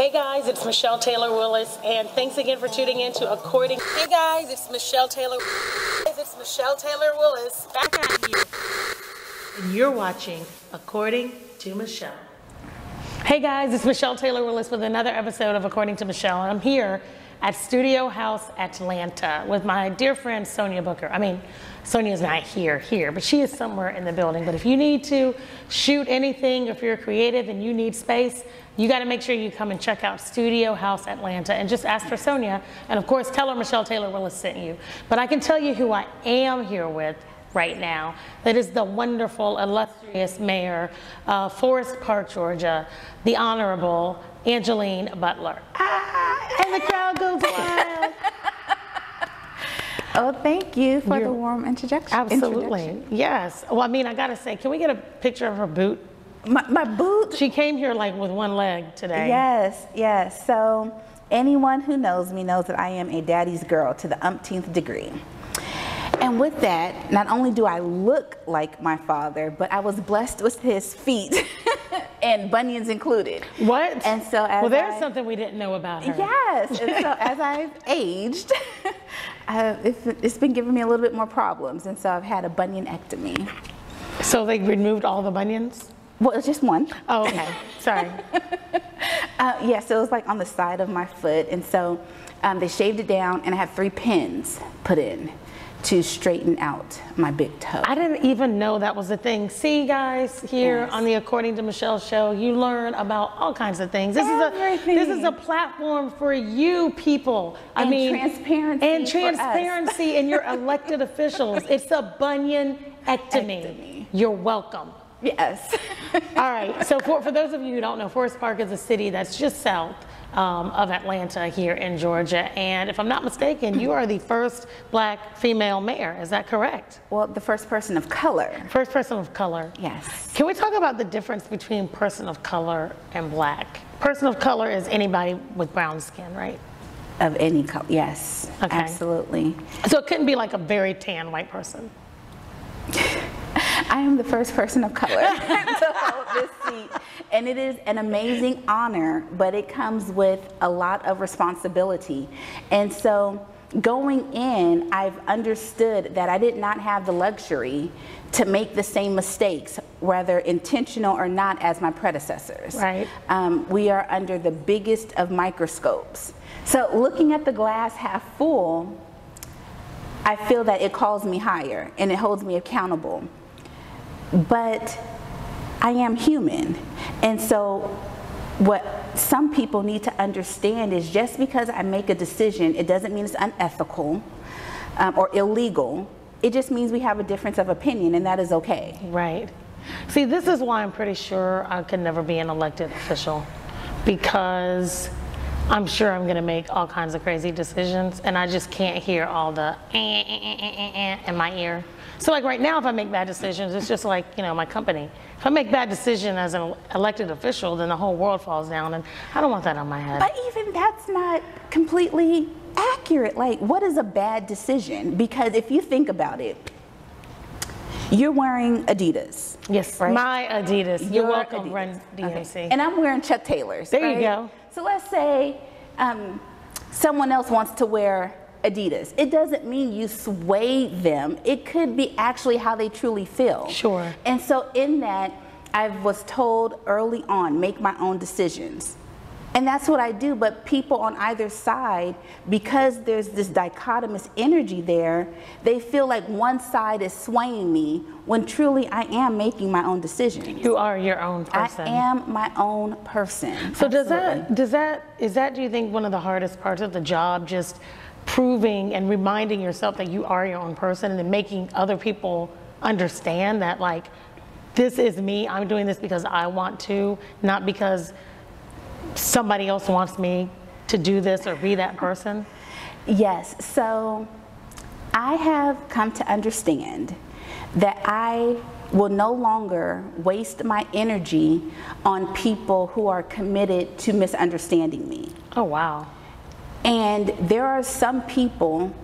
Hey guys, it's Michelle Taylor Willis, and thanks again for tuning in to According. Hey guys, it's Michelle Taylor. It's Michelle Taylor Willis back at you. And you're watching According to Michelle. Hey guys, it's Michelle Taylor Willis with another episode of According to Michelle, and I'm here at Studio House Atlanta with my dear friend Sonia Booker. I mean, Sonia's not here, but she is somewhere in the building. But if you need to shoot anything, if you're creative and you need space, you got to make sure you come and check out Studio House Atlanta and just ask for Sonia. And of course, tell her Michelle Taylor Willis sent you. But I can tell you who I am here with right now. That is the wonderful, illustrious mayor of Forest Park, Georgia, the Honorable Angeline Butler. And the crowd goes wild. Oh, thank you for the warm introduction. Absolutely, yes. Well, I mean, I gotta say, can we get a picture of her boot? My boot? She came here like with one leg today. Yes. So anyone who knows me knows that I am a daddy's girl to the umpteenth degree. And with that, not only do I look like my father, but I was blessed with his feet and bunions included. What? And so as there's something we didn't know about her. Yes, and so as I've aged, it's been giving me a little bit more problems, and so I've had a bunionectomy. So they removed all the bunions? Well, it's just one. Oh, okay. Sorry. Yeah, so it was like on the side of my foot, and so they shaved it down, and I have 3 pins put in to straighten out my big toe. I didn't even know that was a thing. See, guys, here on the According to Michelle show, you learn about all kinds of things. This is a platform for you people. I mean, transparency in your elected officials. It's a bunionectomy. You're welcome. Yes. All right. So for those of you who don't know, Forest Park is a city that's just south of Atlanta here in Georgia. And if I'm not mistaken, you are the first black female mayor. Is that correct? Well, the first person of color. First person of color. Yes. Can we talk about the difference between person of color and black? Person of color is anybody with brown skin, right? Of any color, yes. Okay. Absolutely. So it couldn't be like a very tan white person. I am the first person of color to hold this seat, and it is an amazing honor, but it comes with a lot of responsibility. And so going in, I've understood that I did not have the luxury to make the same mistakes, whether intentional or not, as my predecessors. Right. We are under the biggest of microscopes. So looking at the glass half full, I feel that it calls me higher and it holds me accountable. But I am human. And so what some people need to understand is just because I make a decision, it doesn't mean it's unethical or illegal. It just means we have a difference of opinion, and that is okay. Right. See, this is why I'm pretty sure I could never be an elected official, because I'm sure I'm going to make all kinds of crazy decisions, and I just can't hear all the in my ear. So like right now, if I make bad decisions, it's just like, you know, my company. If I make bad decision as an elected official, then the whole world falls down, and I don't want that on my head. But even that's not completely accurate. Like, what is a bad decision? Because if you think about it, you're wearing Adidas. Yes, right? My Adidas. You're welcome, Adidas. Run DMC. Okay. And I'm wearing Chuck Taylors. There you go. So let's say someone else wants to wear Adidas. It doesn't mean you sway them. It could be actually how they truly feel. Sure. And so in that, I was told early on, make my own decisions. And that's what I do, but people on either side, because there's this dichotomous energy there, they feel like one side is swaying me when truly I am making my own decisions. You are your own person. I am my own person. So is that, do you think, one of the hardest parts of the job, just proving and reminding yourself that you are your own person, and then making other people understand that, like, this is me, I'm doing this because I want to, not because somebody else wants me to do this or be that person? Yes, so I have come to understand that I will no longer waste my energy on people who are committed to misunderstanding me. Oh, wow. And there are some people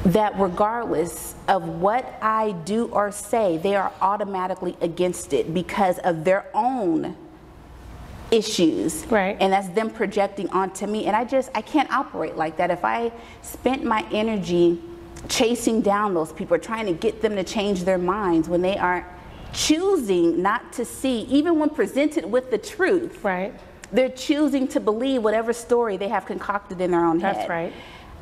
that regardless of what I do or say, they are automatically against it because of their own issues. Right. And that's them projecting onto me. And I can't operate like that. If I spent my energy chasing down those people, trying to get them to change their minds when they are choosing not to see, even when presented with the truth. Right. They're choosing to believe whatever story they have concocted in their own head. That's right.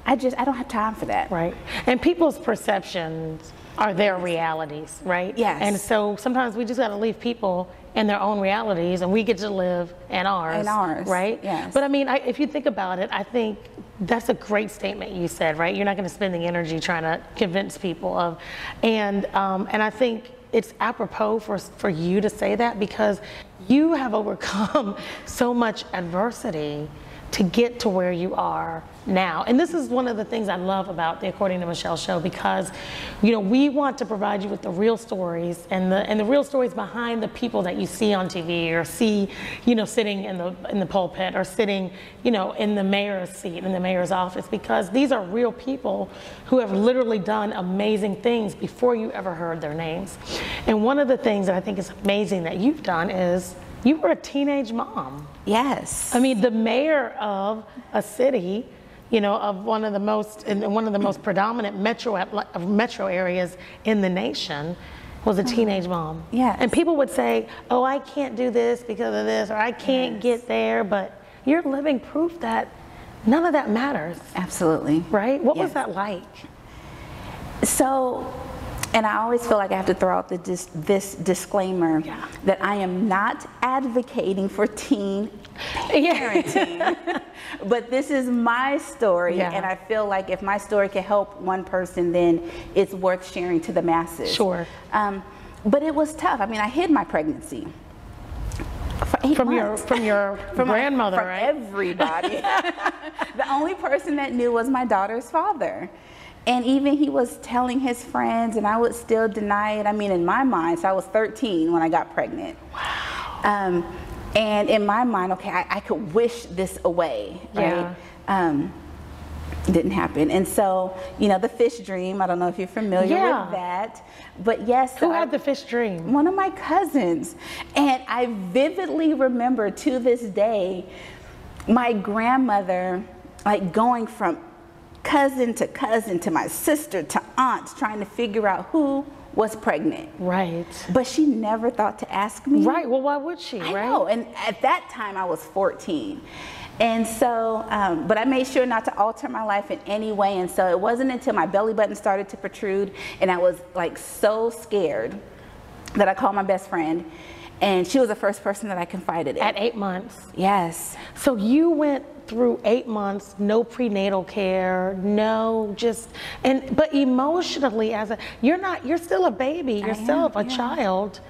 I don't have time for that. Right. And people's perceptions are their realities, right? Yes. And so sometimes we just got to leave people in their own realities, and we get to live in ours. In ours, right? yes. But I mean, if you think about it, I think that's a great statement you said, right? You're not going to spend the energy trying to convince people of, and I think it's apropos for you to say that, because you have overcome so much adversity to get to where you are now. And this is one of the things I love about the According to Michelle show, because, you know, we want to provide you with the real stories and the real stories behind the people that you see on TV or see, you know, sitting in the pulpit or sitting, you know, in the mayor's seat, in the mayor's office, because these are real people who have literally done amazing things before you ever heard their names. And one of the things that I think is amazing that you've done is you were a teenage mom. Yes. I mean, the mayor of a city, you know, of one of the most predominant metro areas in the nation, was a teenage mom. Yes. And people would say, oh, I can't do this because of this, or I can't get there, but you're living proof that none of that matters. Absolutely. Right? What was that like? So, and I always feel like I have to throw out this disclaimer that I am not advocating for teen parenting, but this is my story, and I feel like if my story can help one person, then it's worth sharing to the masses. Sure. But it was tough. I mean, I hid my pregnancy for 8 months. From your grandmother, from right? Everybody. The only person that knew was my daughter's father. And even he was telling his friends, and I would still deny it. I mean, in my mind, so I was 13 when I got pregnant. Wow. And in my mind, okay, I could wish this away, right? Didn't happen. And so, you know, the fish dream, I don't know if you're familiar with that, but yes. Who had the fish dream? One of my cousins. And I vividly remember to this day, my grandmother, like, going from cousin to my sister to aunts, trying to figure out who was pregnant. Right. But she never thought to ask me. Right. Well, why would she? I know. And at that time I was 14. And so, but I made sure not to alter my life in any way. And so it wasn't until my belly button started to protrude and I was like so scared that I called my best friend. And she was the first person that I confided in. At 8 months? Yes. So you went through 8 months, no prenatal care, but emotionally, you're still a baby, you're still a child,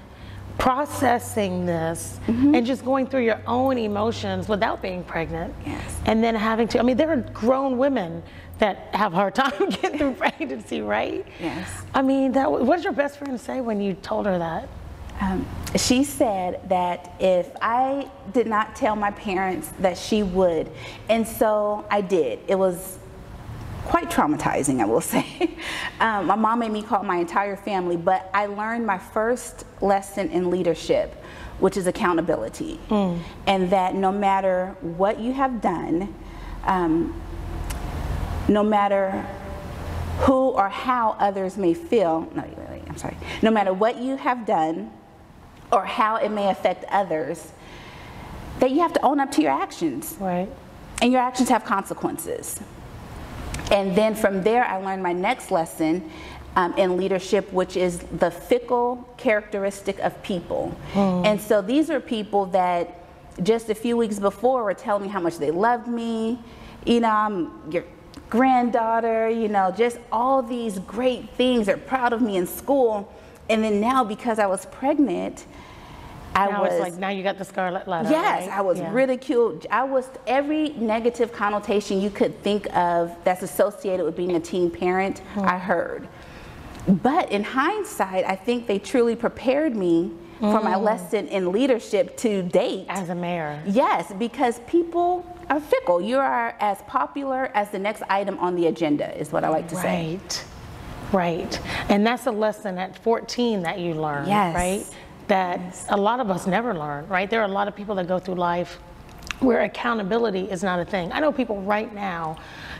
processing this and just going through your own emotions without being pregnant. Yes. And then having to, I mean, there are grown women that have a hard time getting through pregnancy, right? Yes. I mean, what did your best friend say when you told her that? She said that if I did not tell my parents, that she would. And so I did. It was quite traumatizing, I will say. My mom made me call my entire family, but I learned my first lesson in leadership, which is accountability. And that no matter what you have done, no matter who or how others may feel, no matter what you have done, or how it may affect others, that you have to own up to your actions. Right. And your actions have consequences. And then from there, I learned my next lesson in leadership, which is the fickle characteristic of people. And so these are people that just a few weeks before were telling me how much they loved me. You know, I'm your granddaughter, you know, just all these great things. They're proud of me in school. And then now, because I was pregnant, It's like, now you got the scarlet letter. Yes, right? I was ridiculed. I was every negative connotation you could think of that's associated with being a teen parent, I heard. But in hindsight, I think they truly prepared me for my lesson in leadership to date. As a mayor. Yes, because people are fickle. You are as popular as the next item on the agenda, is what I like to say. Right. And that's a lesson at 14 that you learned, right? that a lot of us never learn, right? There are a lot of people that go through life where accountability is not a thing. I know people right now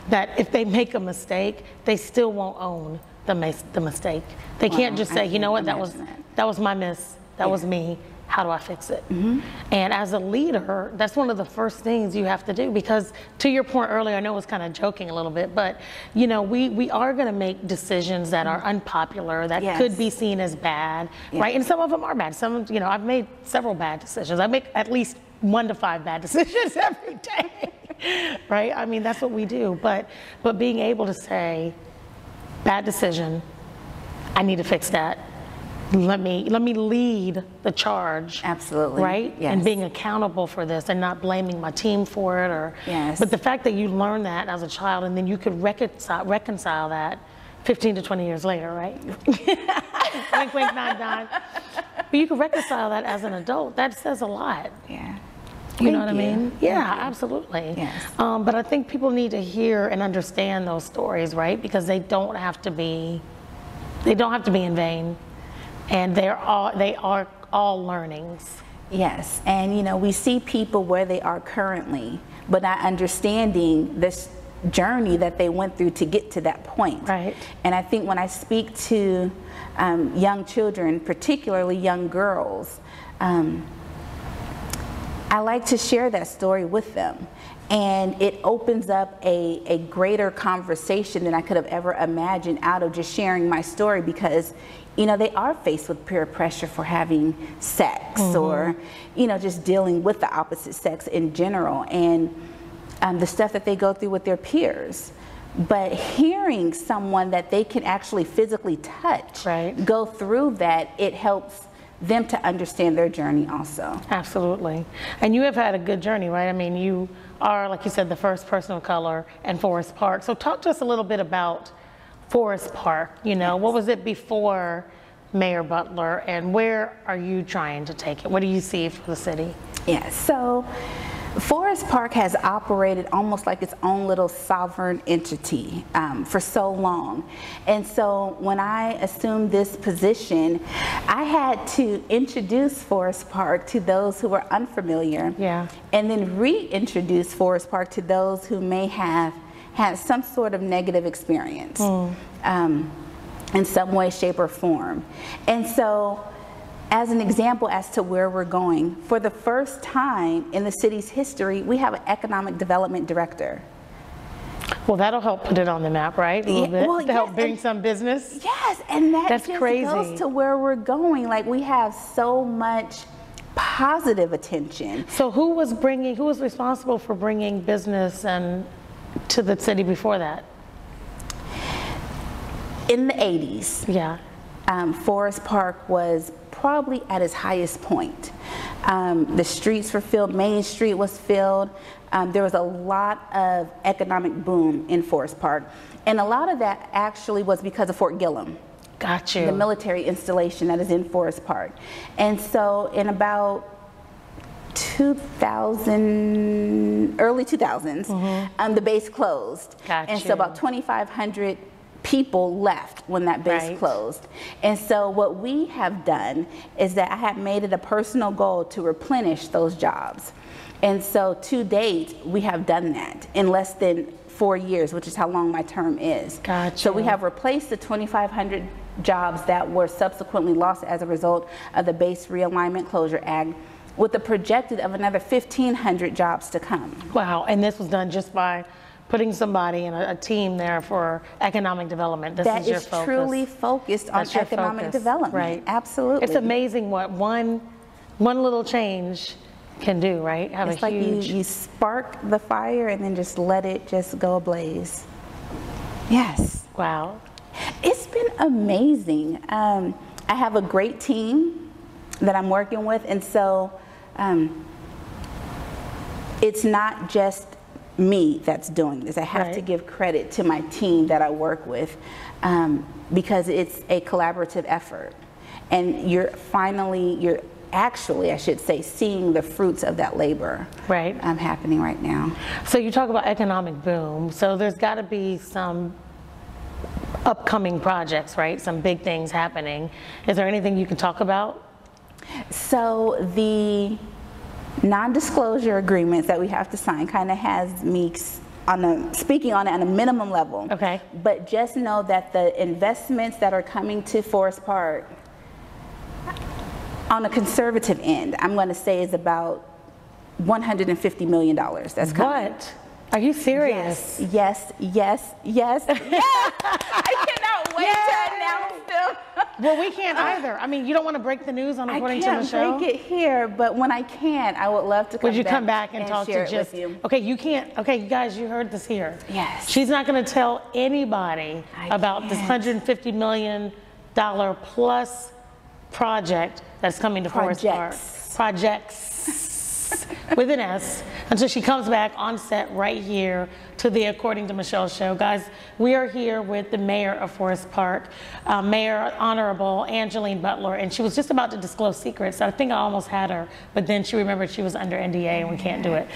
that if they make a mistake, they still won't own the mistake. They can't just say, you know what, that was my miss, that was me. How do I fix it? And as a leader, that's one of the first things you have to do, because to your point earlier, I know I was kind of joking a little bit, but you know, we are going to make decisions that are unpopular, that could be seen as bad, right? And some of them are bad. Some, you know, I've made several bad decisions. I make at least 1 to 5 bad decisions every day, right? I mean, that's what we do. But being able to say, bad decision, I need to fix that. Let me lead the charge. Absolutely. Right? Yes. And being accountable for this and not blaming my team for it, or but the fact that you learn that as a child and then you could reconcile that 15 to 20 years later, right? Wink, wink, nod, nod. But you can reconcile that as an adult. That says a lot. Yeah. You know what I mean? Yeah, absolutely. Yes. But I think people need to hear and understand those stories, right? Because they don't have to be in vain. And they are all learnings. Yes, and you know, we see people where they are currently, but not understanding this journey that they went through to get to that point. Right. And I think when I speak to young children, particularly young girls, I like to share that story with them. And it opens up a greater conversation than I could have ever imagined out of just sharing my story, because you know, they are faced with peer pressure for having sex, or, you know, just dealing with the opposite sex in general, and the stuff that they go through with their peers. But hearing someone that they can actually physically touch go through that, it helps them to understand their journey also. Absolutely. And you have had a good journey, right? I mean, you are, like you said, the first person of color in Forest Park. So talk to us a little bit about Forest Park. You know, what was it before Mayor Butler, and where are you trying to take it? What do you see for the city? Yeah, so Forest Park has operated almost like its own little sovereign entity for so long. And so when I assumed this position, I had to introduce Forest Park to those who were unfamiliar, and then reintroduce Forest Park to those who may have had some sort of negative experience in some way, shape, or form. And so, as an example as to where we're going, for the first time in the city's history, we have an economic development director. Well, that'll help put it on the map, right? A little bit, well, to help bring some business. Yes, and that's just crazy. Goes to where we're going. Like, we have so much positive attention. So who was responsible for bringing business and to the city before that? In the 80s, Forest Park was probably at its highest point. The streets were filled, Main Street was filled. There was a lot of economic boom in Forest Park. And a lot of that actually was because of Fort Gillum. Got you. The military installation that is in Forest Park. And so in about early 2000s, the base closed. And so about 2,500 people left when that base closed. And so what we have done is that I have made it a personal goal to replenish those jobs. And so to date, we have done that in less than 4 years, which is how long my term is. So we have replaced the 2,500 jobs that were subsequently lost as a result of the Base Realignment Closure Act, with a projected of another 1,500 jobs to come. Wow, and this was done just by putting somebody in a team there for economic development. This is your focus. That is truly focused on economic development. Right. Absolutely. It's amazing what one little change can do, right? Have it's a like huge... you spark the fire and then just let it just go ablaze. Yes. Wow. It's been amazing. I have a great team that I'm working with, and so it's not just me that's doing this. I have to give credit to my team that I work with, because it's a collaborative effort, and you're actually, I should say, seeing the fruits of that labor happening right now. So you talk about economic boom, so there's got to be some upcoming projects, right? Some big things happening. Is there anything you can talk about? So the non-disclosure agreements that we have to sign kind of has me speaking on it on a minimum level. Okay. But just know that the investments that are coming to Forest Park, on a conservative end, I'm going to say is about $150 million. That's coming. What? Are you serious? Yes. I cannot wait to announce them. Well, we can't either. I mean, you don't want to break the news on According to Michelle? I can't break it here, but when I can, I would love to come back. Would you come back and talk share to it just, with you. okay, you can't, okay, you guys, you heard this here. Yes. She's not going to tell anybody about this $150 million plus project that's coming to Forest Park. Projects. With an S, until she comes back on set right here to the According to Michelle show. Guys, we are here with the mayor of Forest Park, Mayor Honorable Angeline Butler, and she was just about to disclose secrets. I think I almost had her, but then she remembered she was under NDA and we can't do it.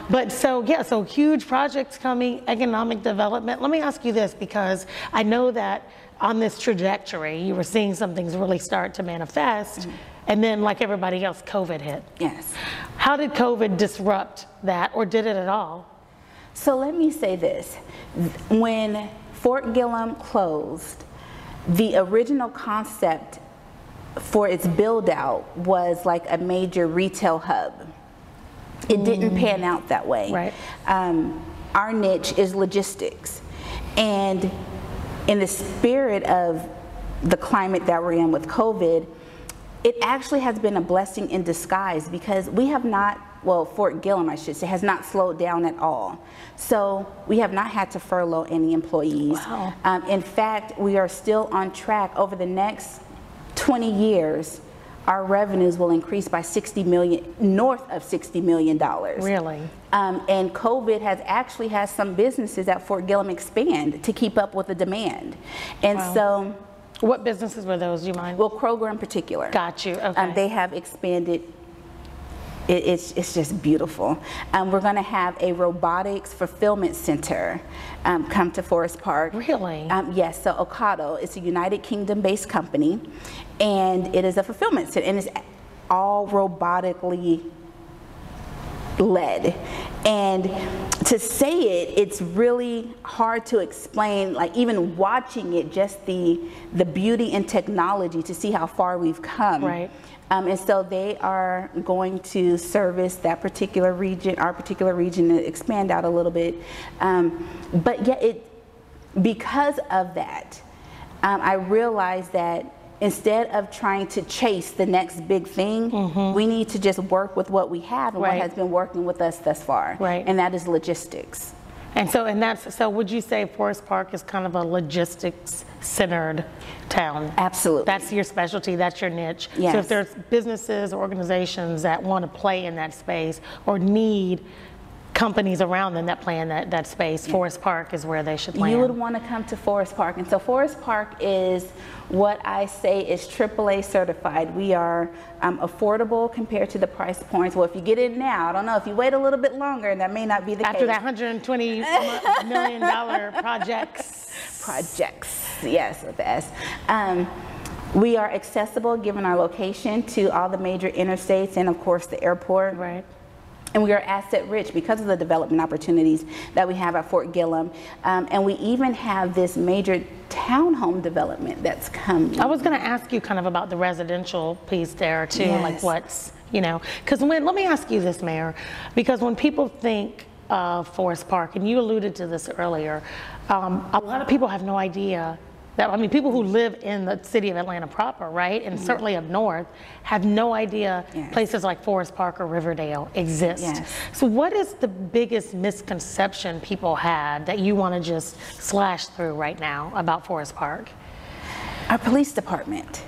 But so, yeah, so huge projects coming, economic development. Let me ask you this, because I know that on this trajectory, you were seeing some things really start to manifest. And then, like everybody else, COVID hit. Yes. How did COVID disrupt that, or did it at all? So let me say this. When Fort Gillem closed, the original concept for its build out was like a major retail hub. It didn't pan out that way. Right. Our niche is logistics. And in the spirit of the climate that we're in with COVID, it actually has been a blessing in disguise, because we have not, well, Fort Gillem, I should say, has not slowed down at all. So we have not had to furlough any employees. Wow. In fact, we are still on track. Over the next 20 years, our revenues will increase by north of $60 million. Really? And COVID has actually had some businesses at Fort Gillem expand to keep up with the demand. And so, what businesses were those, do you mind? well, Kroger in particular. Got you, okay. They have expanded. It's just beautiful. We're going to have a robotics fulfillment center come to Forest Park. Really? Yes, so Ocado, it's a United Kingdom-based company, and it is a fulfillment center, and it's all robotically led. And to say it's really hard to explain, like even watching it, just the beauty and technology to see how far we've come. Right. And so they are going to service that particular region, our particular region, and expand out a little bit. But yeah, because of that, I realized that instead of trying to chase the next big thing, we need to just work with what we have and what has been working with us thus far. Right. And that is logistics. And so would you say Forest Park is kind of a logistics centered town? Absolutely. That's your specialty, that's your niche. Yes. So if there's businesses or organizations that want to play in that space or need companies around them that play in that space, Forest Park is where they should land. You would want to come to Forest Park. And so Forest Park is what I say is AAA certified. We are affordable compared to the price points. Well, if you get in now, I don't know, if you wait a little bit longer, that may not be the case. After that $120 million projects. Projects, yes, with the S. We are accessible, given our location, to all the major interstates and, of course, the airport. Right. And we are asset rich because of the development opportunities that we have at Fort Gillem. And we even have this major townhome development that's coming. I was going to ask you kind of about the residential piece there too, like what's, because let me ask you this, Mayor, because when people think of Forest Park, and you alluded to this earlier, a lot of people have no idea that, people who live in the city of Atlanta proper, right, and certainly up north, have no idea places like Forest Park or Riverdale exist. Yes. So what is the biggest misconception people had that you want to just slash through right now about Forest Park? Our police department.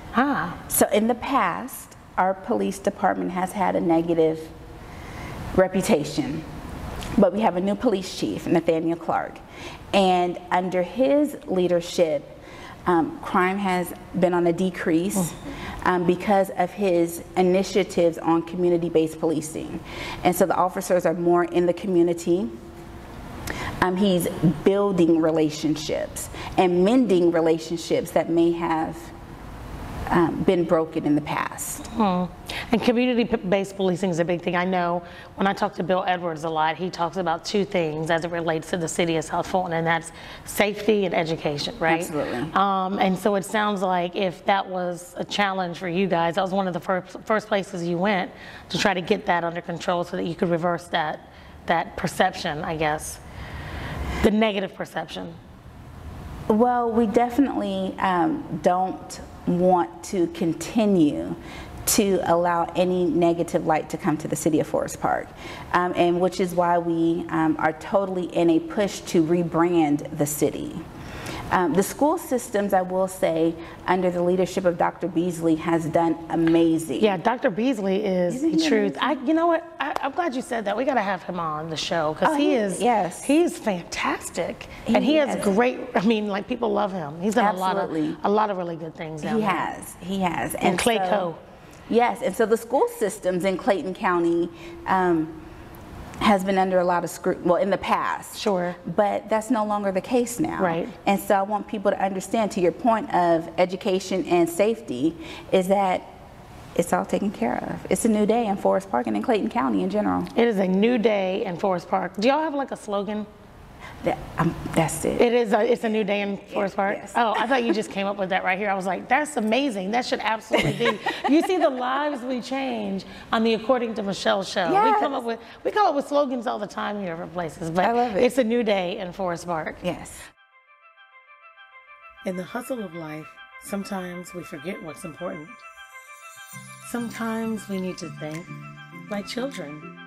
So in the past, our police department has had a negative reputation, but we have a new police chief, Nathaniel Clark, and under his leadership, crime has been on a decrease because of his initiatives on community-based policing. And so the officers are more in the community. He's building relationships and mending relationships that may have been broken in the past. And community-based policing is a big thing. I know when I talk to Bill Edwards a lot, he talks about two things as it relates to the city of South Fulton, and that's safety and education, right? Absolutely. And so it sounds like if that was a challenge for you guys, that was one of the first places you went to try to get that under control so that you could reverse that perception, I guess, the negative perception. Well, we definitely don't want to continue to allow any negative light to come to the city of Forest Park, and which is why we are totally in a push to rebrand the city. The school systems, I will say, under the leadership of Dr. Beasley, has done amazing. Yeah, Dr. Beasley is the truth. You know what? I'm glad you said that. We got to have him on the show because he's fantastic, and he has great. I mean, like, people love him. He's done a lot of really good things down there. He has. And Clayco. Yes, and so the school systems in Clayton County has been under a lot of scrutiny, well, in the past. Sure. But that's no longer the case now. Right. And so I want people to understand, to your point of education and safety, is that it's all taken care of. It's a new day in Forest Park and in Clayton County in general. It is a new day in Forest Park. Do y'all have like a slogan? That's it. It's a new day in Forest Park? Yes. Oh, I thought you just came up with that right here. I was like, that's amazing. That should absolutely be. You see the lives we change on the According to Michelle show. Yes. We come up with slogans all the time here for places, but I love it. It's a new day in Forest Park. Yes. In the hustle of life, sometimes we forget what's important. Sometimes we need to think like children.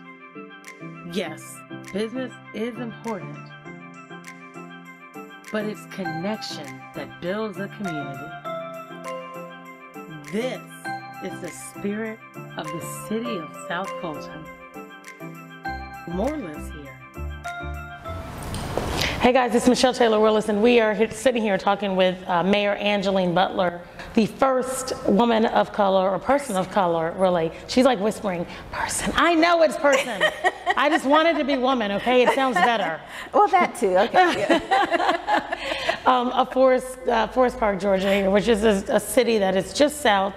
Yes, business is important, but it's connection that builds a community. This is the spirit of the city of South Fulton. More lives here. Hey guys, it's Michelle Taylor Willis, and we are sitting here talking with Mayor Angeline Butler, the first woman of color, or person of color, really. She's like whispering, person. I know it's person. I just wanted to be woman, okay? It sounds better. Well, that too, okay. Of Forest Park, Georgia, here, which is a city that is just south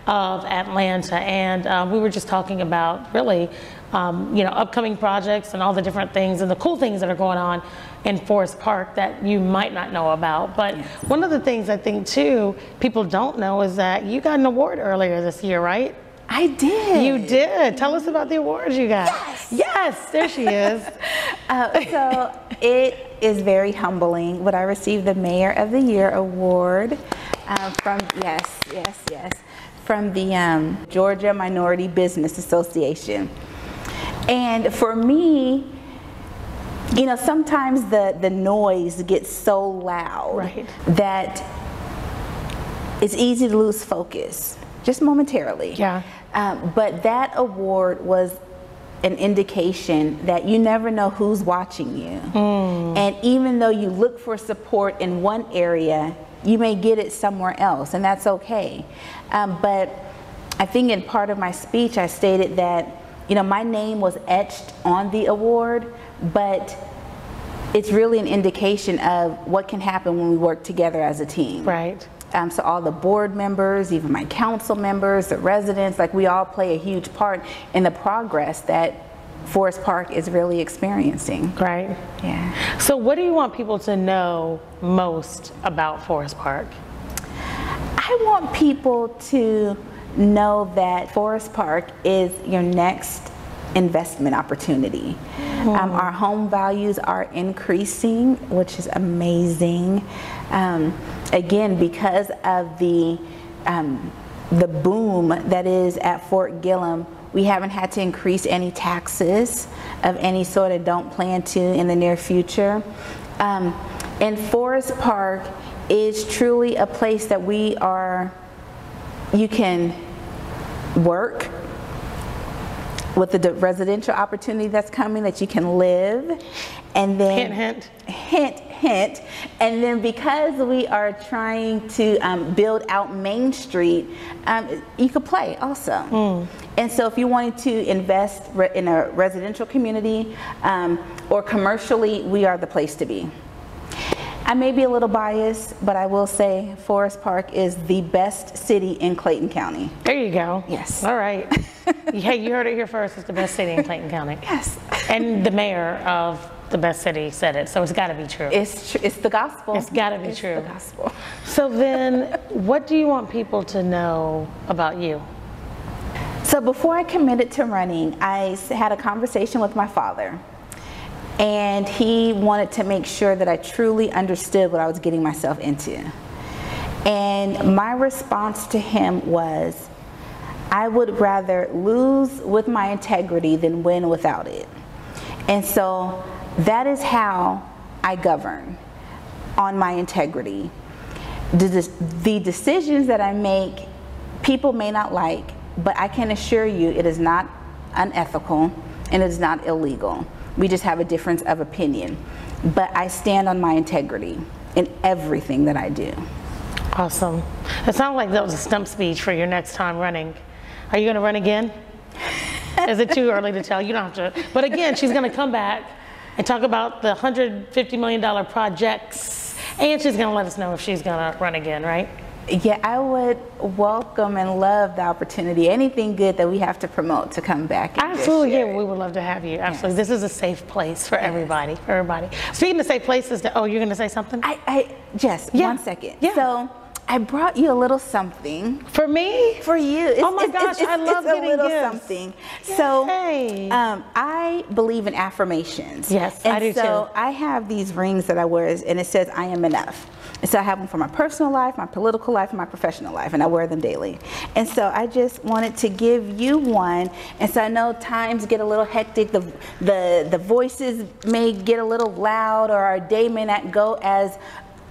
of Atlanta, and we were just talking about really, upcoming projects and all the different things and the cool things that are going on in Forest Park that you might not know about. But yes, one of the things I think too people don't know is that you got an award earlier this year, right? I did. You did. Tell us about the awards you got. Yes. Yes, there she is. So it is very humbling, but I received the Mayor of the Year award from the Georgia Minority Business Association. And for me, sometimes the noise gets so loud, right, that it's easy to lose focus, just momentarily. Yeah. But that award was an indication that you never know who's watching you. And even though you look for support in one area, you may get it somewhere else, and that's okay. But I think in part of my speech, I stated that my name was etched on the award, but it's really an indication of what can happen when we work together as a team. Right. So all the board members, even my council members, the residents, like, we all play a huge part in the progress that Forest Park is really experiencing. Right. Yeah. So what do you want people to know most about Forest Park? I want people to know that Forest Park is your next investment opportunity. Our home values are increasing, which is amazing. Again, because of the boom that is at Fort Gillem, we haven't had to increase any taxes of any sort, and don't plan to in the near future. And Forest Park is truly a place that you can work with the residential opportunity that's coming, that you can live, and then hint, and then because we are trying to build out Main Street, you could play also. And so if you wanted to invest in a residential community or commercially, we are the place to be. I may be a little biased, but I will say Forest Park is the best city in Clayton County. There you go. Yes. All right. Hey, you heard it here first. It's the best city in Clayton County. Yes. And the mayor of the best city said it, so it's got to be true. It's the gospel. It's got to be it's true. The gospel. So then, what do you want people to know about you? So before I committed to running, I had a conversation with my father. And he wanted to make sure that I truly understood what I was getting myself into. And my response to him was, I would rather lose with my integrity than win without it. And so that is how I govern, on my integrity. The decisions that I make, people may not like, but I can assure you it is not unethical and it is not illegal. We just have a difference of opinion. But I stand on my integrity in everything that I do. Awesome. It sounds like that was a stump speech for your next time running. Are you going to run again? Is it too early to tell? You don't have to. But again, she's going to come back and talk about the $150 million projects. And she's going to let us know if she's going to run again, right? Yeah, I would welcome and love the opportunity, anything good that we have to promote, to come back. And absolutely, yeah, we would love to have you. Absolutely, yes. This is a safe place for everybody. For everybody. Speaking of safe places, oh, you're going to say something? Jess, yeah. 1 second. Yeah. So I brought you a little something. For me? For you. Oh my gosh, I love getting a little gifts. Something. Yay. So I believe in affirmations. Yes, and I do so too. I have these rings that I wear, and it says I am enough. And so I have them for my personal life, my political life, and my professional life, and I wear them daily. And so I just wanted to give you one. And so I know times get a little hectic, the voices may get a little loud, or our day may not go as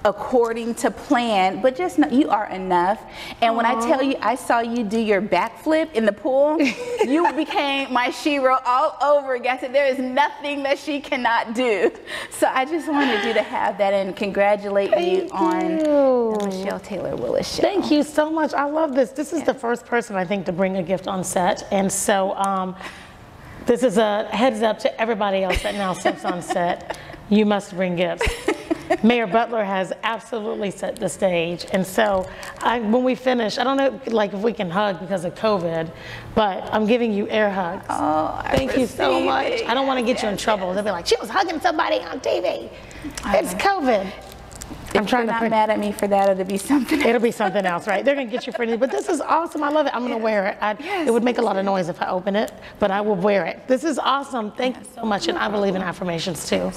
according to plan, but just know you are enough. And when I tell you, I saw you do your backflip in the pool, you became my shero all over again. I said, there is nothing that she cannot do. So I just wanted you to have that and congratulate you on the Michelle Taylor Willis show. Thank you so much. I love this. This is the first person, I think, to bring a gift on set. And so this is a heads up to everybody else that now sits on set. You must bring gifts. Mayor Butler has absolutely set the stage. And so when we finish, I don't know like if we can hug because of COVID, but I'm giving you air hugs. Oh, thank you so much. I don't want to get you in trouble. They'll be like, she was hugging somebody on TV. It's COVID. I'm trying to not mad at me for that. It'll be something else. It'll be something else, right? They're going to get you for anything. But this is awesome. I love it. I'm going to wear it. It would make a lot of noise if I open it, but I will wear it. This is awesome. Thank you so much. And I believe in affirmations too.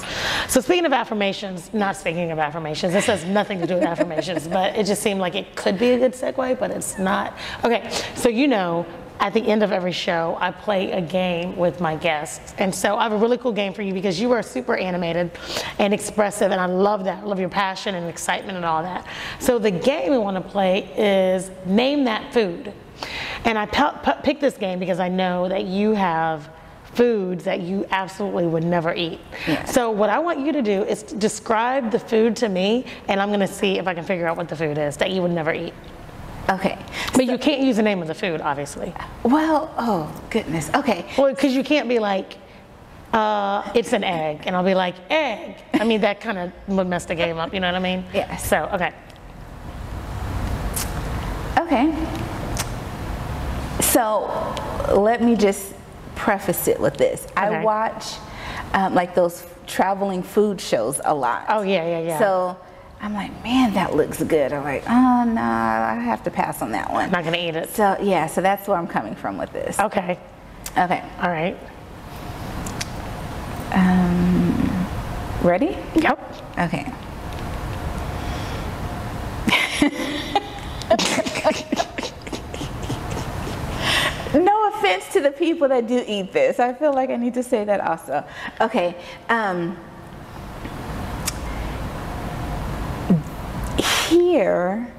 So speaking of affirmations, not speaking of affirmations, this has nothing to do with affirmations, but it just seemed like it could be a good segue, but it's not. Okay, so you know, at the end of every show, I play a game with my guests. And so I have a really cool game for you because you are super animated and expressive, and I love that. I love your passion and excitement and all that. So the game we want to play is Name That Food. And I picked this game because I know that you have foods that you absolutely would never eat. Yeah. So what I want you to do is describe the food to me, and I'm going to see if I can figure out what the food is that you would never eat. Okay. But you can't use the name of the food, obviously. Well, oh, goodness. Okay. Well, because you can't be like, it's an egg. And I'll be like, egg. I mean, that kind of would mess the game up, you know what I mean? Yeah. So, okay. Okay. So, let me just preface it with this. Okay. I watch like those traveling food shows a lot. Oh, yeah. So, I'm like, man, that looks good. I'm like, oh no, I have to pass on that one. Not gonna eat it. So yeah, so that's where I'm coming from with this. Okay. Okay. All right. Ready? Yep. Okay. No offense to the people that do eat this. I feel like I need to say that also. Okay. Here,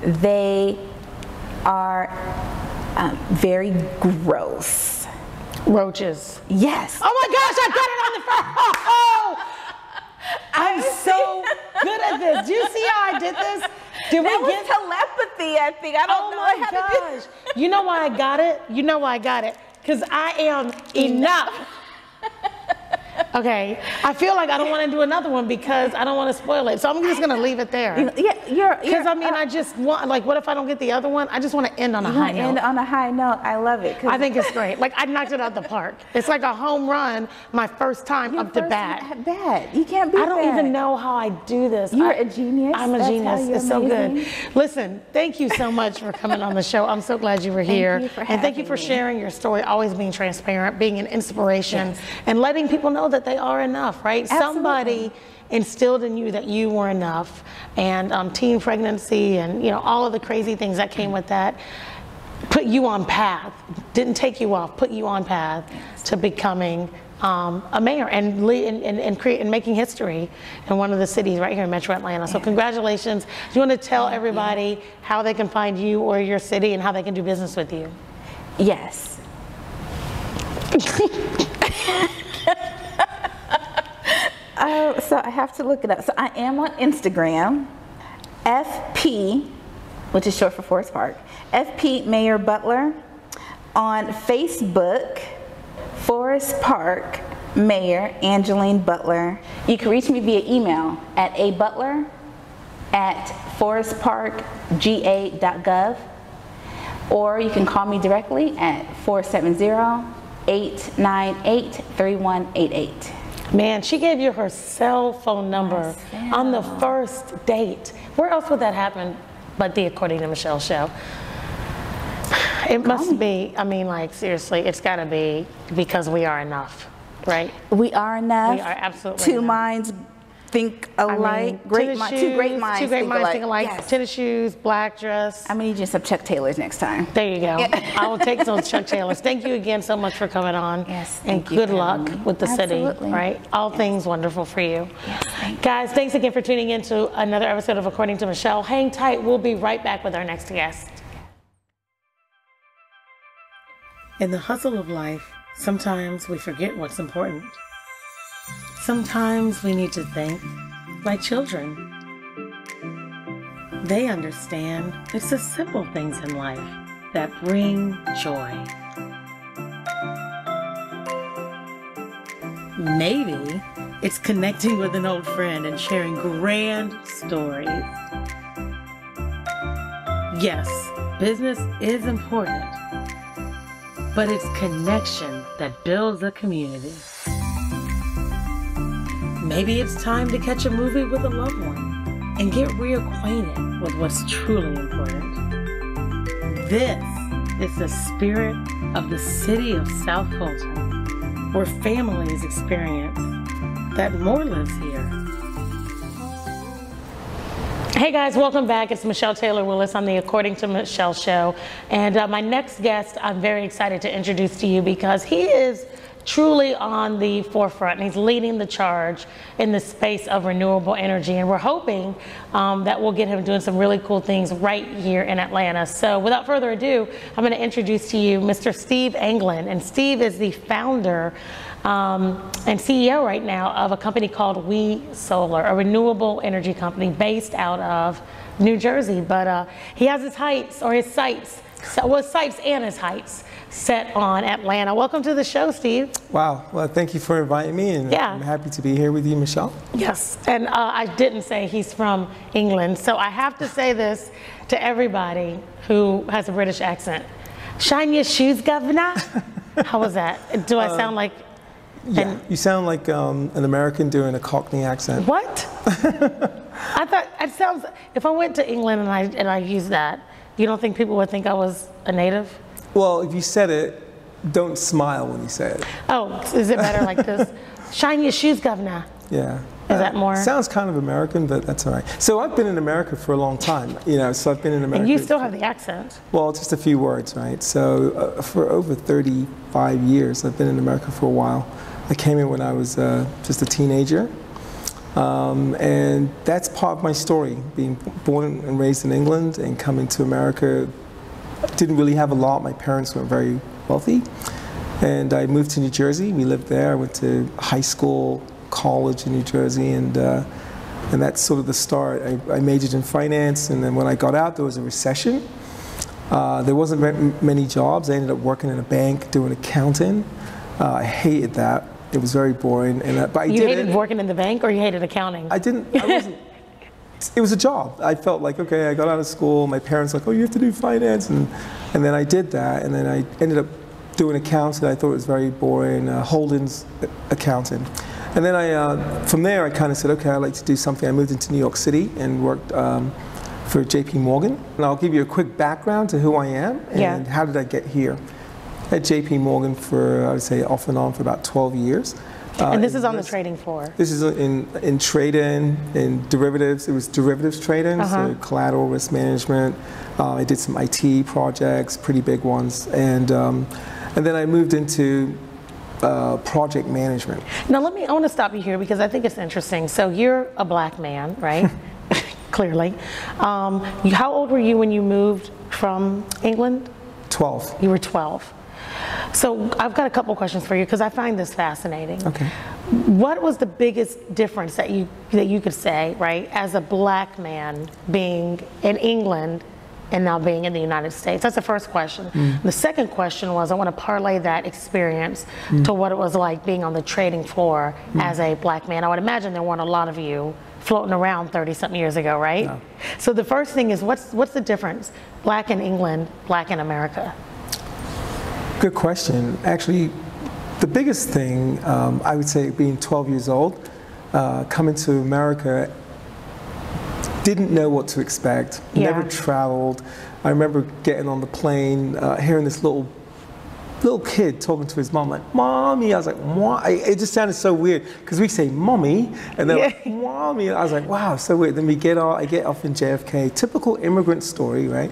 they are very gross. Roaches. Yes. Oh my gosh, I got it on the phone. Oh, I'm so good at this. Do you see how I did this? Did that was telepathy, I think. I don't know how to do it. You know why I got it? You know why I got it? Because I am enough. Okay, I feel like I don't want to do another one because I don't want to spoil it. So I'm just going to leave it there. Yeah, because I mean, I just want, like, what if I don't get the other one? I just want to end on a high note. End on a high note. I love it. I think it's great. Like, I knocked it out the park. It's like a home run, my first time up to bat. You can't be I don't even know how I do this. You're a genius. I'm a genius. It's so good. Listen, thank you so much for coming on the show. I'm so glad you were here. Thank you for and thank you for sharing your story, always being transparent, being an inspiration, and letting people know that they are enough, right? Absolutely. Somebody instilled in you that you were enough, and teen pregnancy and, you know, all of the crazy things that came with that put you on path, didn't take you off, put you on path to becoming a mayor and making history in one of the cities right here in Metro Atlanta. So congratulations. Do you want to tell everybody how they can find you or your city and how they can do business with you? Yes. So I have to look it up. So I am on Instagram, FP, which is short for Forest Park, FP Mayor Butler. On Facebook, Forest Park Mayor Angeline Butler. You can reach me via email at abutler@forestparkga.gov, or you can call me directly at 470-898-3188. Man, she gave you her cell phone number on the first date. Where else would that happen but the According to Michelle show? It must be, I mean, like, seriously, it's got to be because we are enough, right? We are enough. We are absolutely Two enough. minds think alike. Two great minds think alike. Yes. Tennis shoes, black dress. I'm going to need you some Chuck Taylors next time. There you go. I will take those Chuck Taylors. Thank you again so much for coming on. Yes, and good luck with the city, right? All things wonderful for you. Yes, guys, thanks again for tuning in to another episode of According to Michelle. Hang tight. We'll be right back with our next guest. In the hustle of life, sometimes we forget what's important. Sometimes we need to think like children. They understand it's the simple things in life that bring joy. Maybe it's connecting with an old friend and sharing grand stories. Yes, business is important, but it's connection that builds a community. Maybe it's time to catch a movie with a loved one and get reacquainted with what's truly important. This is the spirit of the city of South Fulton, where families experience that more lives here. Hey guys, welcome back. It's Michelle Taylor Willis on the According to Michelle show. And my next guest, I'm very excited to introduce to you because he is truly on the forefront, and he's leading the charge in the space of renewable energy. And we're hoping that we'll get him doing some really cool things right here in Atlanta. So without further ado, I'm going to introduce to you Mr. Steve England. And Steve is the founder and CEO right now of a company called We Solar, a renewable energy company based out of New Jersey. But he has his sights and his heights set on Atlanta. Welcome to the show, Steve. Wow. Well, thank you for inviting me, and I'm happy to be here with you, Michelle. Yes, and I didn't say he's from England, so I have to say this to everybody who has a British accent. Shine your shoes, governor. How was that? Do I sound like... Yeah, you sound like an American doing a Cockney accent. What? I thought it sounds... If I went to England and I used that, you don't think people would think I was a native? Well, if you said it, don't smile when you say it. Oh, is it better like this? Shine your shoes, governor. Yeah. Is that more? Sounds kind of American, but that's all right. So I've been in America for a long time, so I've been in America. And you still have the accent. Well, just a few words, right? So for over 35 years, I've been in America for a while. I came in when I was just a teenager. And that's part of my story, being born and raised in England and coming to America. Didn't really have a lot. My parents weren't very wealthy. And I moved to New Jersey. We lived there. I went to high school, college in New Jersey, and that's sort of the start. I majored in finance, and then when I got out, there was a recession. There wasn't many jobs. I ended up working in a bank doing accounting. I hated that. It was very boring. And but I You did hated it. working in the bank, or you hated accounting? I wasn't. It was a job. I felt like, okay, I got out of school. My parents were like, oh, you have to do finance, and then I did that, and then I ended up doing accounting. I thought it was very boring, Holden's accounting. And then from there, I kind of said, okay, I'd like to do something. I moved into New York City and worked for JP Morgan. And I'll give you a quick background to who I am and how did I get here. At JP Morgan for, I would say, off and on for about 12 years. And this is on the trading floor? This is in trading, in derivatives. It was derivatives trading, so collateral risk management. I did some IT projects, pretty big ones. And then I moved into project management. Now I want to stop you here because I think it's interesting. So you're a black man, right? Clearly. How old were you when you moved from England? 12. You were 12. So I've got a couple questions for you because I find this fascinating. Okay. What was the biggest difference that you could say, right, as a black man being in England and now being in the United States? That's the first question. The second question was, I want to parlay that experience to what it was like being on the trading floor as a black man. I would imagine there weren't a lot of you floating around 30-something years ago, right? No. So the first thing is, what's the difference? Black in England, black in America? Good question. Actually, the biggest thing, I would say, being 12 years old, coming to America, didn't know what to expect, never traveled. I remember getting on the plane, hearing this little kid talking to his mom, like, "Mommy." I was like, "What?" It just sounded so weird, because we say "mommy," and they're like, "Mommy." I was like, wow, so weird. Then I get off in JFK, typical immigrant story, right?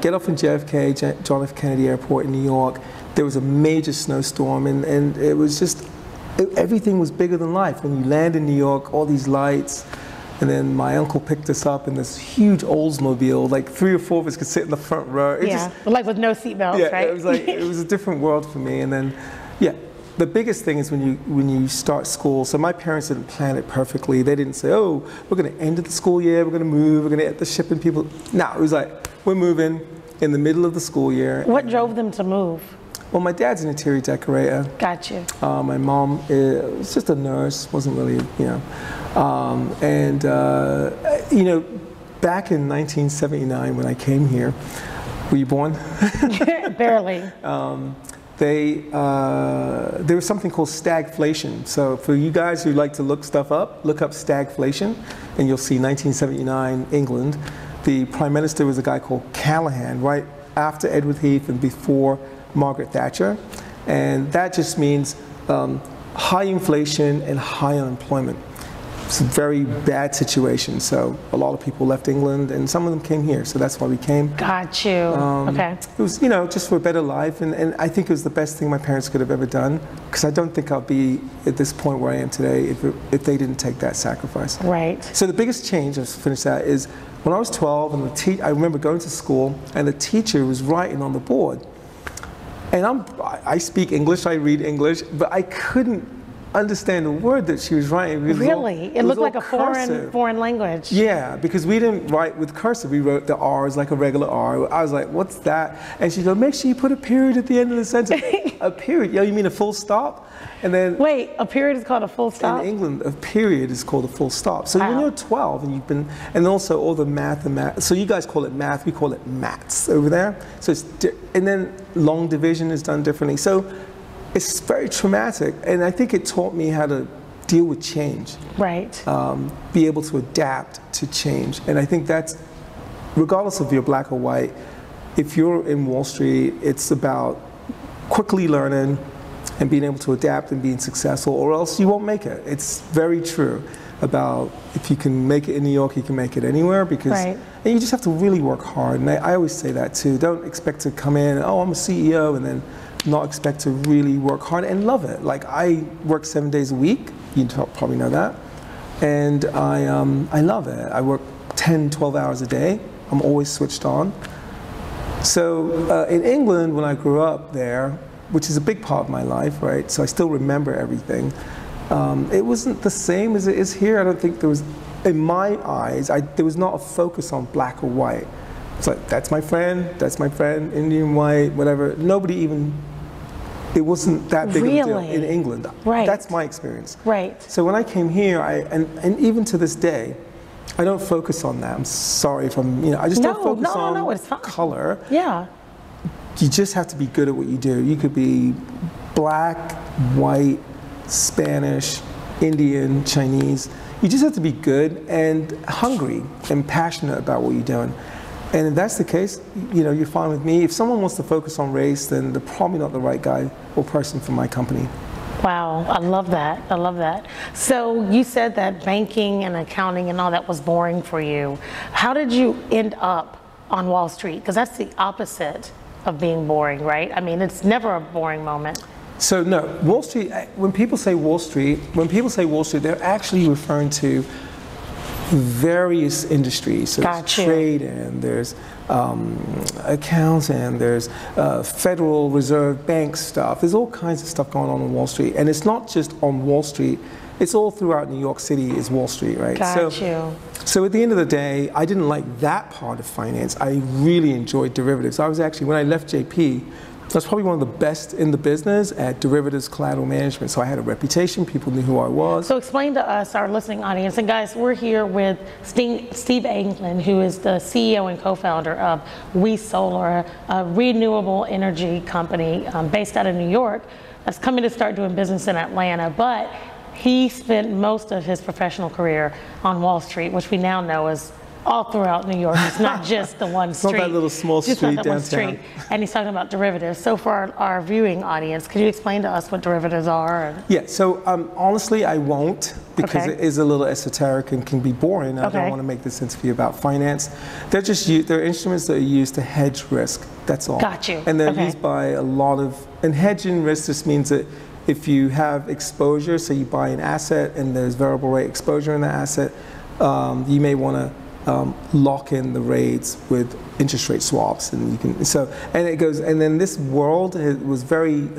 Get off in JFK, John F. Kennedy Airport in New York. There was a major snowstorm, and it was just, everything was bigger than life. When you land in New York, all these lights, and then my uncle picked us up in this huge Oldsmobile, like 3 or 4 of us could sit in the front row. Like with no seatbelts, right? It was like, it was a different world for me. And then, the biggest thing is when you start school. So my parents didn't plan it perfectly. They didn't say, oh, we're going to end the school year, we're going to move, we're going to end the shipping people. No, it was like, we're moving in the middle of the school year. What drove them to move? Well, my dad's an interior decorator. Got you. My mom was just a nurse, wasn't really, back in 1979 when I came here, were you born? Barely. There was something called stagflation. So for you guys who like to look stuff up, look up stagflation, and you'll see 1979 England. The prime minister was a guy called Callahan, right after Edward Heath and before Margaret Thatcher. And that just means high inflation and high unemployment. It's a very bad situation. So a lot of people left England, and some of them came here. So that's why we came. Got you. Okay. It was, just for a better life. And I think it was the best thing my parents could have ever done, because I don't think I'll be at this point where I am today if they didn't take that sacrifice. Right. So the biggest change, just to finish that, is when I was 12, and I remember going to school, and the teacher was writing on the board. And I speak English, I read English, but I couldn't understand the word that she was writing. Really? It looked like a foreign language. Yeah, because we didn't write with cursive. We wrote the R's like a regular R. I was like, what's that? And she goes, make sure you put a period at the end of the sentence. A period? Yo, you mean a full stop? And then, wait, a period is called a full stop? In England, a period is called a full stop. So when you're 12 and and also all the math, so you guys call it math, we call it maths over there. So and then long division is done differently. So it's very traumatic, and I think it taught me how to deal with change. Right. Be able to adapt to change. And I think that's, regardless of you're black or white, if you're in Wall Street, it's about quickly learning and being able to adapt and being successful, or else you won't make it. It's very true about if you can make it in New York, you can make it anywhere, because and you just have to really work hard. And I always say that too. Don't expect to come in, oh, I'm a CEO, and then not expect to really work hard and love it. Like, I work 7 days a week, you probably know that, and I love it. I work 10, 12 hours a day. I'm always switched on. So in England, when I grew up there, which is a big part of my life, right, so I still remember everything, it wasn't the same as it is here. I don't think there was, in my eyes, there was not a focus on black or white. It's like, that's my friend, Indian, white, whatever. Nobody even It wasn't that big of a deal Really? in England. Right. That's my experience. Right. So when I came here, and even to this day, I don't focus on that. I'm sorry if I'm, I just don't focus on it's fine. color. Yeah. You just have to be good at what you do. You could be black, white, Spanish, Indian, Chinese. You just have to be good and hungry and passionate about what you're doing. And if that's the case, you're fine with me. If someone wants to focus on race, then they're probably not the right guy or person for my company. Wow, I love that. I love that. So you said that banking and accounting and all that was boring for you. How did you end up on Wall Street? Because that's the opposite of being boring, right? I mean, it's never a boring moment. So no, Wall Street, when people say Wall Street, they're actually referring to various industries. So there's trade, and there's accounts, and there's Federal Reserve Bank stuff. There's all kinds of stuff going on Wall Street. And it's not just on Wall Street, it's all throughout New York City is Wall Street, right? So at the end of the day, I didn't like that part of finance. I really enjoyed derivatives. I was actually, when I left JP, I was probably one of the best in the business at derivatives collateral management. So I had a reputation, people knew who I was. So explain to us, our listening audience, and guys, we're here with Steve Anglin, who is the CEO and co-founder of We Solar, a renewable energy company based out of New York that's coming to start doing business in Atlanta. But he spent most of his professional career on Wall Street, which we now know is all throughout New York. It's not just the one street. It's not that little small just street not that downtown. one street. And he's talking about derivatives. So for our viewing audience, could you explain to us what derivatives are? Yeah, so honestly, I won't, because it is a little esoteric and can be boring. I don't want to make this interview about finance. They're instruments that are used to hedge risk. That's all. Got you. And they're used by a lot of, and hedging risk just means that if you have exposure, so you buy an asset and there's variable rate exposure in the asset, you may want to lock in the rates with interest rate swaps, and you can. And then this world was very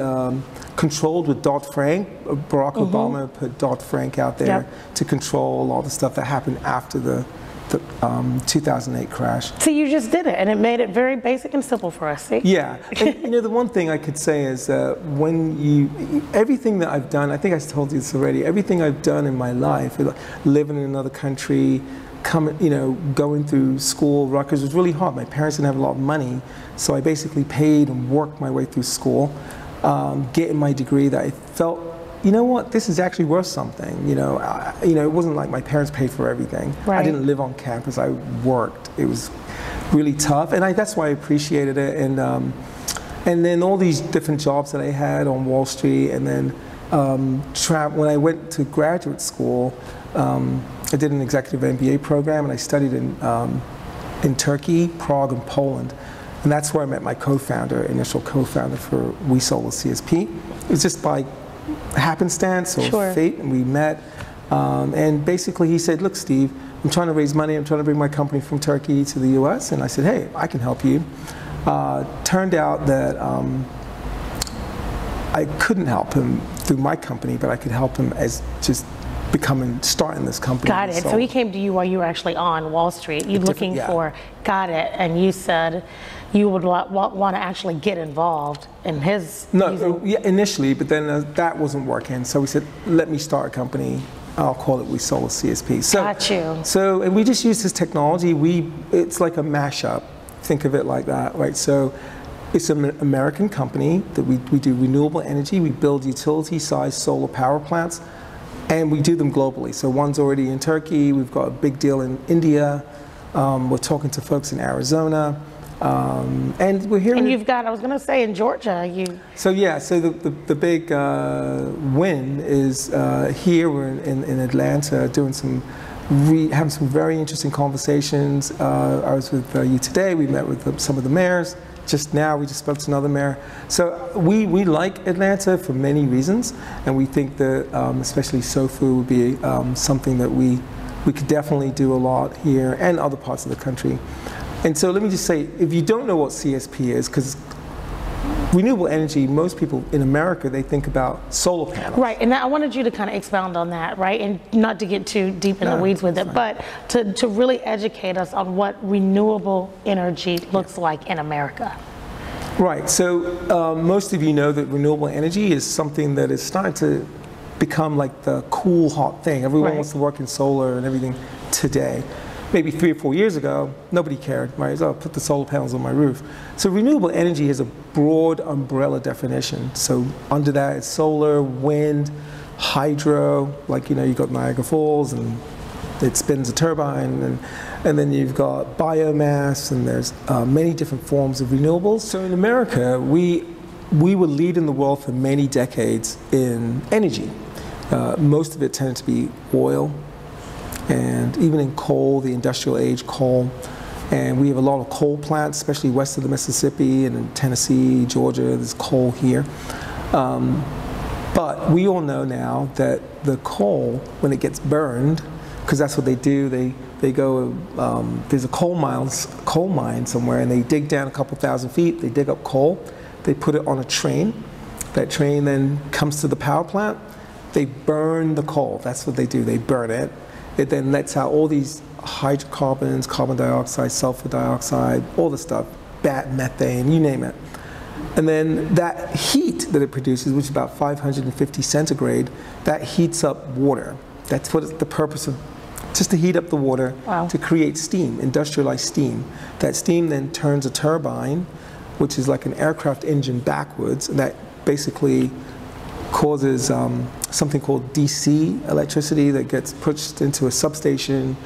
controlled with Dodd-Frank. Barack Obama put Dodd-Frank out there to control all the stuff that happened after the 2008 crash. So you just did it, and it made it very basic and simple for us. See? Yeah, and, the one thing I could say is everything that I've done, I think I told you this already. Everything I've done in my life, living in another country, going through school, Rutgers was really hard. My parents didn't have a lot of money, so I basically paid and worked my way through school, getting my degree that I felt, this is actually worth something. It wasn't like my parents paid for everything. Right. I didn't live on campus. I worked. It was really tough, and that's why I appreciated it. And then all these different jobs that I had on Wall Street, and then when I went to graduate school. I did an executive MBA program, and I studied in Turkey, Prague, and Poland. And that's where I met my initial co-founder for We Solar CSP. It was just by happenstance or fate, and we met. And basically he said, look, Steve, I'm trying to raise money. I'm trying to bring my company from Turkey to the US. And I said, hey, I can help you. Turned out that I couldn't help him through my company, but I could help him as just starting this company. Got it. So he came to you while you were actually on Wall Street. You looking for, got it, and you said you would want to actually get involved in his. No, initially, but then that wasn't working. So we said, let me start a company. I'll call it We Solar CSP. So, got you. So, and we just use this technology. It's like a mashup. Think of it like that, right? So it's an American company that we do renewable energy. We build utility-sized solar power plants. And we do them globally. So one's already in Turkey. We've got a big deal in India. We're talking to folks in Arizona. And we're here. And you've got, I was going to say, in Georgia. So the big win is here. We're in Atlanta doing having some very interesting conversations. I was with you today. We met with some of the mayors. Just now, we just spoke to another mayor. So we like Atlanta for many reasons, and we think that especially SOFU would be something that we could definitely do a lot here and other parts of the country. And so let me just say, if you don't know what CSP is, because renewable energy, most people in America, they think about solar panels. Right, and I wanted you to kind of expound on that, right? And not to get too deep in the weeds with it, but to really educate us on what renewable energy looks like in America. Right. So most of you know that renewable energy is something that is starting to become like the cool, hot thing. Everyone wants to work in solar and everything today. Maybe 3 or 4 years ago, nobody cared, right? So I'll put the solar panels on my roof. So renewable energy is a broad umbrella definition. So under that is solar, wind, hydro, like, you know, you've got Niagara Falls and it spins a turbine, and then you've got biomass, and there's many different forms of renewables. So in America, we were leading the world for many decades in energy. Most of it tended to be oil, and even in coal, the industrial age coal. And we have a lot of coal plants, especially west of the Mississippi and in Tennessee, Georgia, there's coal here. But we all know now that the coal, when it gets burned, because that's what they do, they go, there's a coal mine somewhere, and they dig down a couple thousand feet, they dig up coal, they put it on a train. That train then comes to the power plant, they burn the coal, that's what they do, they burn it. It then lets out all these hydrocarbons, carbon dioxide, sulfur dioxide, all the stuff, methane, you name it. And then that heat that it produces, which is about 550 centigrade, that heats up water. That's what it's the purpose of, just to heat up the water, to create steam, industrialized steam. That steam then turns a turbine, which is like an aircraft engine backwards, and that basically causes something called DC electricity that gets pushed into a substation,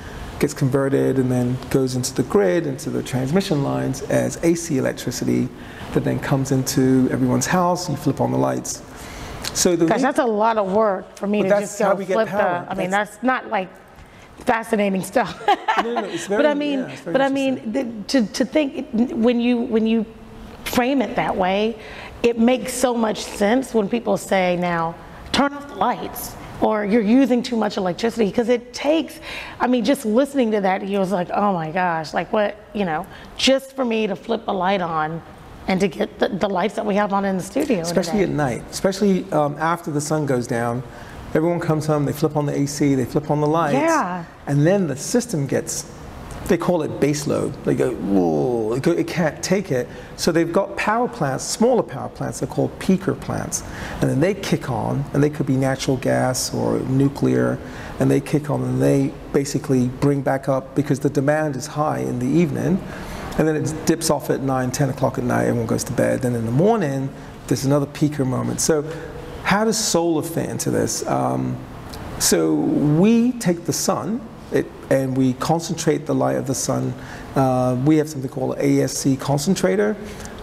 gets converted, and then goes into the grid, into the transmission lines as AC electricity that then comes into everyone's house. You flip on the lights. So gosh, that's a lot of work for me to just go flip the. I mean, that's not like fascinating stuff. No, it's very, but I mean, to think when you frame it that way, it makes so much sense when people say now, turn off the lights, or you're using too much electricity, because it takes, I mean, just listening to that, he was like, oh my gosh, like what, you know, just for me to flip a light on and to get the lights that we have on in the studio especially today. At night, especially after the sun goes down, everyone comes home, they flip on the AC, they flip on the lights, and then the system gets, they call it base load. They go, whoa, it can't take it. So they've got power plants, smaller power plants, they're called peaker plants. And then they kick on, and they could be natural gas or nuclear, and they kick on and they basically bring back up, because the demand is high in the evening, and then it dips off at 9, 10 o'clock at night, everyone goes to bed. Then in the morning, there's another peaker moment. So how does solar fit into this? So we take the sun, and we concentrate the light of the sun. We have something called an ASC concentrator,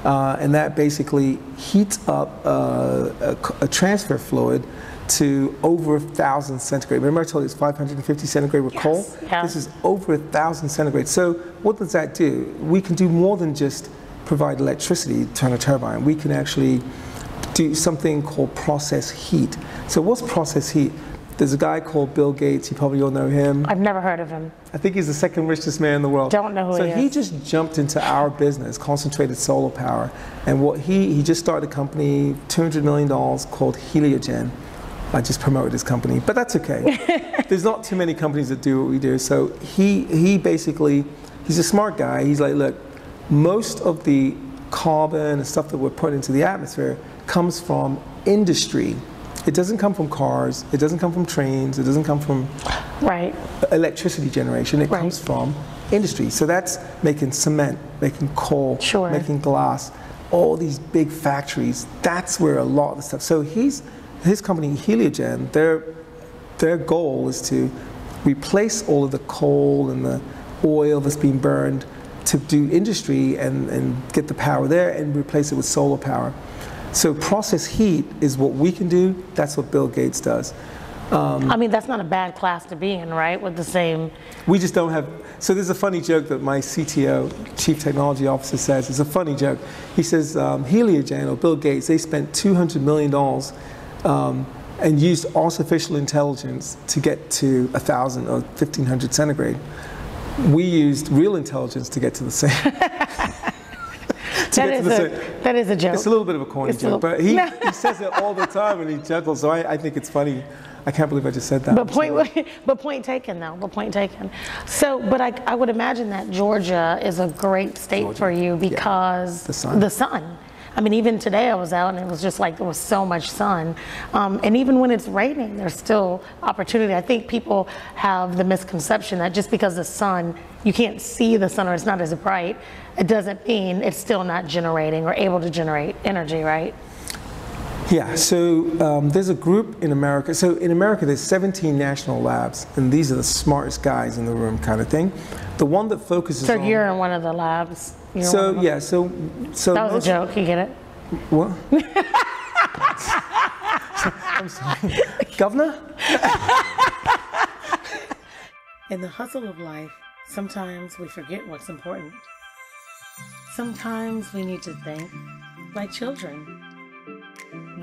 and that basically heats up a transfer fluid to over 1,000 centigrade. Remember I told you it's 550 centigrade with coal? Yeah. This is over 1,000 centigrade. So what does that do? We can do more than just provide electricity, turn a turbine. We can actually do something called process heat. So what's process heat? There's a guy called Bill Gates, you probably all know him. I've never heard of him. I think he's the second richest man in the world. Don't know who he is. So he just jumped into our business, concentrated solar power. And what he just started a company, $200 million, called Heliogen. I just promoted his company, but that's okay. There's not too many companies that do what we do. So he basically, he's a smart guy. He's like, look, most of the carbon and stuff that we're putting into the atmosphere comes from industry. It doesn't come from cars, it doesn't come from trains, it doesn't come from electricity generation, it comes from industry. So that's making cement, making coal, making glass, all these big factories. That's where a lot of the stuff. So his company, Heliogen, their goal is to replace all of the coal and the oil that's being burned to do industry and get the power there and replace it with solar power. So process heat is what we can do. That's what Bill Gates does. I mean, that's not a bad class to be in, right? With the same. We just don't have. So there's a funny joke that my CTO, Chief Technology Officer, says. It's a funny joke. He says Heliogen, or Bill Gates, they spent $200 million and used artificial intelligence to get to 1,000 or 1,500 centigrade. We used real intelligence to get to the same. That is a joke. It's a little bit of a corny joke, but he says it all the time and he chuckles, so I think it's funny. I can't believe I just said that. But point taken, though. But point taken. So, but I would imagine that Georgia is a great state for you because the sun. I mean, even today I was out and it was just like, there was so much sun. And even when it's raining, there's still opportunity. I think people have the misconception that just because the sun, you can't see the sun or it's not as bright, it doesn't mean it's still not generating or able to generate energy, right? Yeah, so there's a group in America. So in America, there's 17 national labs, and these are the smartest guys in the room kind of thing. The one that focuses on... So you're in one of the labs? So, yeah, so that was a joke, you get it? What? I'm sorry. Governor? In the hustle of life, sometimes we forget what's important. Sometimes we need to think like children.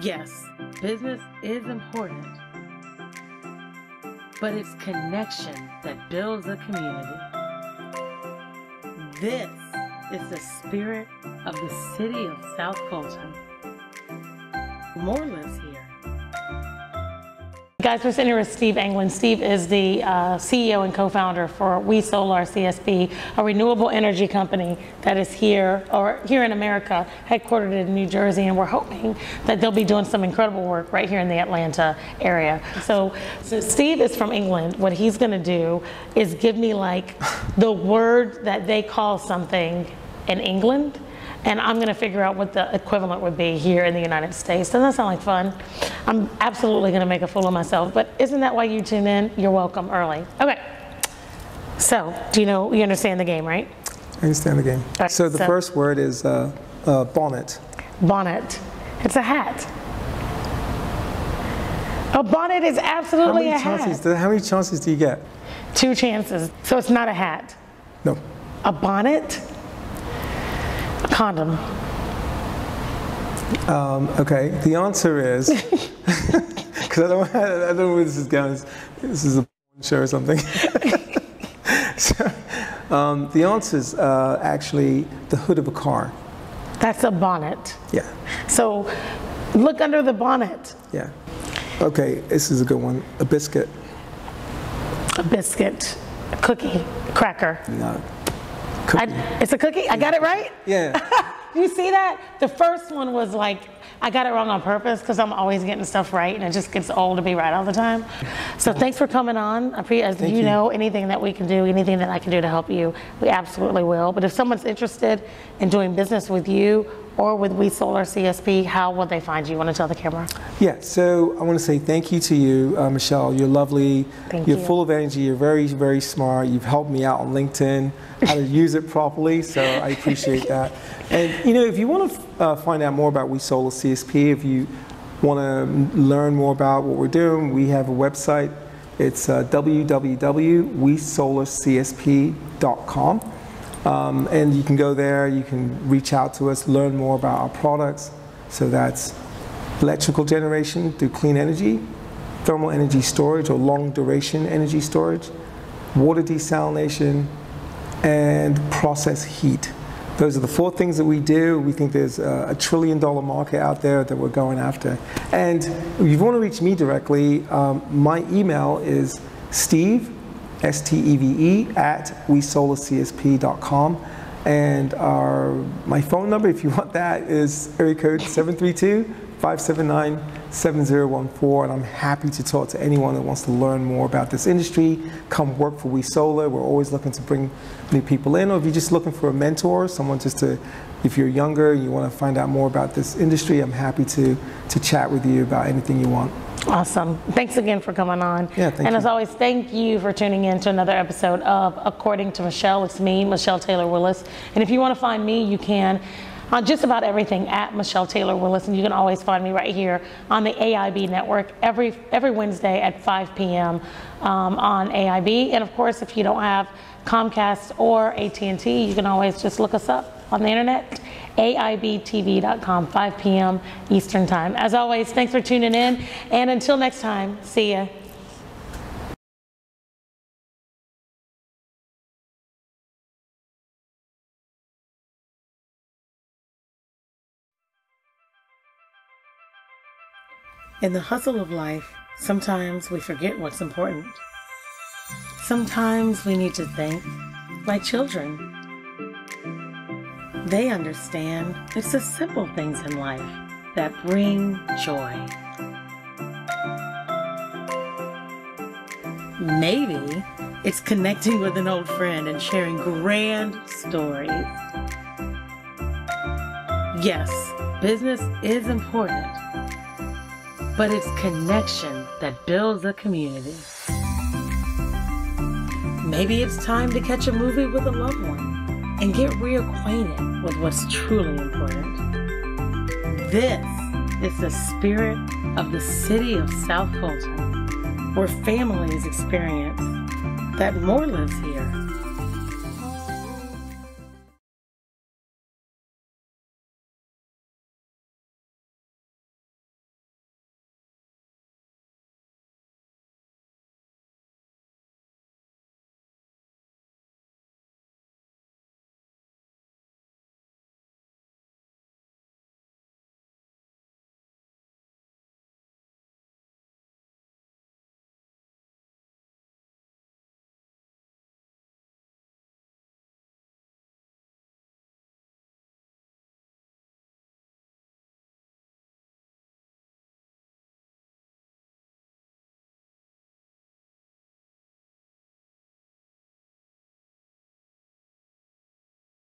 Yes, business is important, but it's connection that builds a community. This is the spirit of the city of South Fulton. More lives here. Guys, we're sitting here with Steve England. Steve is the CEO and co-founder for We Solar CSP, a renewable energy company that is here in America, headquartered in New Jersey, and we're hoping that they'll be doing some incredible work right here in the Atlanta area. So Steve is from England. What he's going to do is give me like the word that they call something in England, and I'm going to figure out what the equivalent would be here in the United States. Doesn't that sound like fun? I'm absolutely going to make a fool of myself, but isn't that why you tune in? You're welcome early. Okay. So, you understand the game, right? I understand the game. Right, so the first word is bonnet. Bonnet. It's a hat. A bonnet is absolutely a hat. How many chances do you get? 2 chances. So it's not a hat. No. A bonnet? A condom. Okay, the answer is, because I don't know where this is going. This is a show or something. So, the answer is actually the hood of a car. That's a bonnet. Yeah. So look under the bonnet. Yeah. Okay, this is a good one. A biscuit. A biscuit. A cookie. A cracker. No. Cookie. It's a cookie? I got it right? Yeah. You see that? The first one was like, I got it wrong on purpose because I'm always getting stuff right and it just gets old to be right all the time. So thanks for coming on. As you know, anything that we can do, anything that I can do to help you, we absolutely will. But if someone's interested in doing business with you or with We Solar CSP, how will they find you? You want to tell the camera? Yeah, so I want to say thank you to you, Michelle. You're lovely. You're full of energy. You're very, very smart. You've helped me out on LinkedIn, how to use it properly, so I appreciate that. And if you want to find out more about We Solar CSP, if you want to learn more about what we're doing, we have a website. It's www.wesolarcsp.com. And you can go there, you can reach out to us, learn more about our products. So that's electrical generation through clean energy, thermal energy storage or long duration energy storage, water desalination, and process heat. Those are the 4 things that we do. We think there's a $1 trillion market out there that we're going after. And if you want to reach me directly, my email is Steve, S-T-E-V-E, at wesolarcsp.com. And my phone number, if you want that, is area code 732-579-7014. And I'm happy to talk to anyone that wants to learn more about this industry. Come work for We Solar. We're always looking to bring new people in. Or if you're just looking for a mentor, someone if you're younger and you want to find out more about this industry, I'm happy to chat with you about anything you want. Awesome. Thanks again for coming on. Yeah, thank you. And as always, thank you for tuning in to another episode of According to Michelle. It's me, Michelle Taylor Willis. And if you want to find me, you can on just about everything at Michelle Taylor Willis. And you can always find me right here on the AIB network every Wednesday at 5 p.m. On AIB. And of course, if you don't have Comcast or AT&T, you can always just look us up on the internet, AIBTV.com, 5 p.m. Eastern Time. As always, thanks for tuning in, and until next time, see ya. In the hustle of life, sometimes we forget what's important. Sometimes we need to think like children. They understand it's the simple things in life that bring joy. Maybe it's connecting with an old friend and sharing grand stories. Yes, business is important, but it's connection that builds a community. Maybe it's time to catch a movie with a loved one and get reacquainted with what's truly important. This is the spirit of the city of South Fulton, where families experience that more lives here